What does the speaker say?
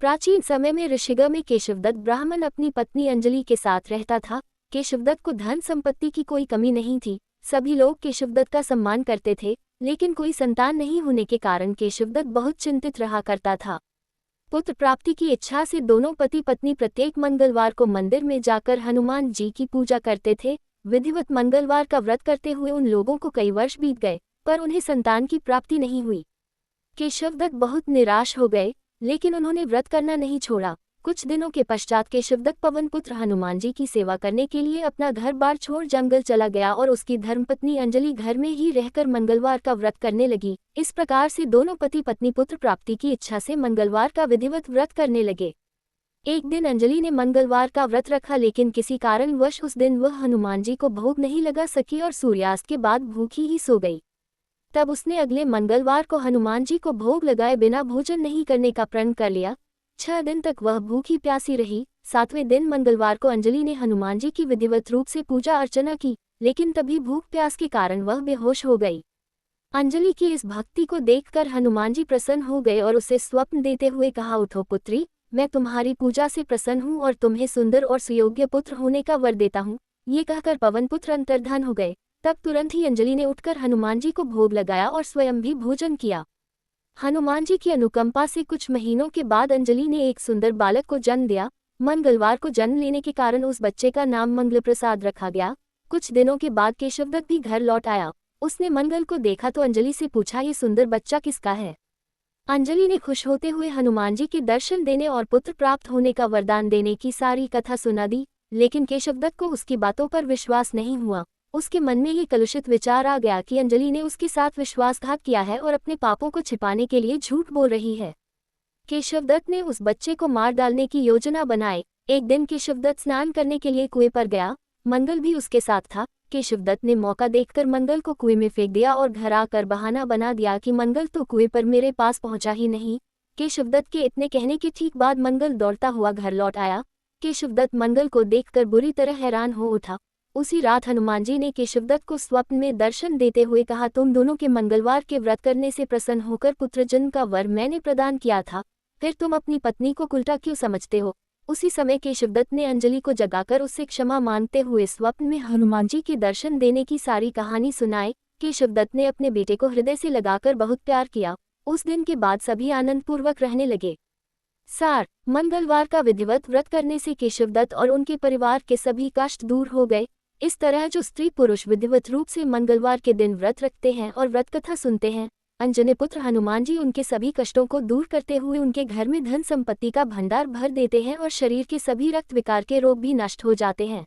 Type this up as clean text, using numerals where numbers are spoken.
प्राचीन समय में ऋषिगृह में केशवदत्त ब्राह्मण अपनी पत्नी अंजलि के साथ रहता था। केशवदत्त को धन संपत्ति की कोई कमी नहीं थी। सभी लोग केशवदत्त का सम्मान करते थे, लेकिन कोई संतान नहीं होने के कारण केशवदत्त बहुत चिंतित रहा करता था। पुत्र प्राप्ति की इच्छा से दोनों पति पत्नी प्रत्येक मंगलवार को मंदिर में जाकर हनुमान जी की पूजा करते थे। विधिवत मंगलवार का व्रत करते हुए उन लोगों को कई वर्ष बीत गए, पर उन्हें संतान की प्राप्ति नहीं हुई। केशवदत्त बहुत निराश हो गए, लेकिन उन्होंने व्रत करना नहीं छोड़ा। कुछ दिनों के पश्चात केशवदत्त पवन पुत्र हनुमान जी की सेवा करने के लिए अपना घर बार छोड़ जंगल चला गया और उसकी धर्मपत्नी अंजलि घर में ही रहकर मंगलवार का व्रत करने लगी। इस प्रकार से दोनों पति पत्नी पुत्र प्राप्ति की इच्छा से मंगलवार का विधिवत व्रत करने लगे। एक दिन अंजलि ने मंगलवार का व्रत रखा, लेकिन किसी कारणवश उस दिन वह हनुमान जी को भोग नहीं लगा सकी और सूर्यास्त के बाद भूखी ही सो गई। तब उसने अगले मंगलवार को हनुमान जी को भोग लगाए बिना भोजन नहीं करने का प्रण कर लिया। 6 दिन तक वह भूखी प्यासी रही। 7वें दिन मंगलवार को अंजलि ने हनुमान जी की विधिवत रूप से पूजा अर्चना की, लेकिन तभी भूख प्यास के कारण वह बेहोश हो गई। अंजलि की इस भक्ति को देखकर हनुमान जी प्रसन्न हो गए और उसे स्वप्न देते हुए कहा, उठो पुत्री, मैं तुम्हारी पूजा से प्रसन्न हूँ और तुम्हें सुंदर और सुयोग्य पुत्र होने का वर देता हूँ। ये कहकर पवन पुत्र अंतर्धान हो गए। तब तुरंत ही अंजलि ने उठकर हनुमान जी को भोग लगाया और स्वयं भी भोजन किया। हनुमान जी की अनुकंपा से कुछ महीनों के बाद अंजलि ने एक सुंदर बालक को जन्म दिया। मंगलवार को जन्म लेने के कारण उस बच्चे का नाम मंगल प्रसाद रखा गया। कुछ दिनों के बाद केशवदत्त भी घर लौट आया। उसने मंगल को देखा तो अंजलि से पूछा, ये सुंदर बच्चा किसका है? अंजलि ने खुश होते हुए हनुमान जी के दर्शन देने और पुत्र प्राप्त होने का वरदान देने की सारी कथा सुना दी, लेकिन केशवदत्त को उसकी बातों पर विश्वास नहीं हुआ। उसके मन में ये कलुषित विचार आ गया कि अंजलि ने उसके साथ विश्वासघात किया है और अपने पापों को छिपाने के लिए झूठ बोल रही है। केशवदत्त ने उस बच्चे को मार डालने की योजना बनाई। एक दिन केशवदत्त स्नान करने के लिए कुएं पर गया। मंगल भी उसके साथ था। केशवदत्त ने मौका देखकर मंगल को कुएं में फेंक दिया और घर आकर बहाना बना दिया कि मंगल तो कुएं पर मेरे पास पहुंचा ही नहीं। केशवदत्त के इतने कहने के ठीक बाद मंगल दौड़ता हुआ घर लौट आया। केशवदत्त मंगल को देखकर बुरी तरह हैरान हो उठा। उसी रात हनुमान जी ने केशवदत्त को स्वप्न में दर्शन देते हुए कहा, तुम दोनों के मंगलवार के व्रत करने से प्रसन्न होकर पुत्र जन्म का वर मैंने प्रदान किया था, फिर तुम अपनी पत्नी को उल्टा क्यों समझते हो? उसी समय केशवदत्त ने अंजलि को जगाकर उससे क्षमा मांगते हुए स्वप्न में हनुमान जी के दर्शन देने की सारी कहानी सुनाई। केशवदत्त ने अपने बेटे को हृदय से लगाकर बहुत प्यार किया। उस दिन के बाद सभी आनंदपूर्वक रहने लगे। सार: मंगलवार का विधिवत व्रत करने से केशवदत्त और उनके परिवार के सभी कष्ट दूर हो गए। इस तरह जो स्त्री पुरुष विधिवत रूप से मंगलवार के दिन व्रत रखते हैं और व्रत कथा सुनते हैं, अंजनी पुत्र हनुमान जी उनके सभी कष्टों को दूर करते हुए उनके घर में धन संपत्ति का भंडार भर देते हैं और शरीर के सभी रक्त विकार के रोग भी नष्ट हो जाते हैं।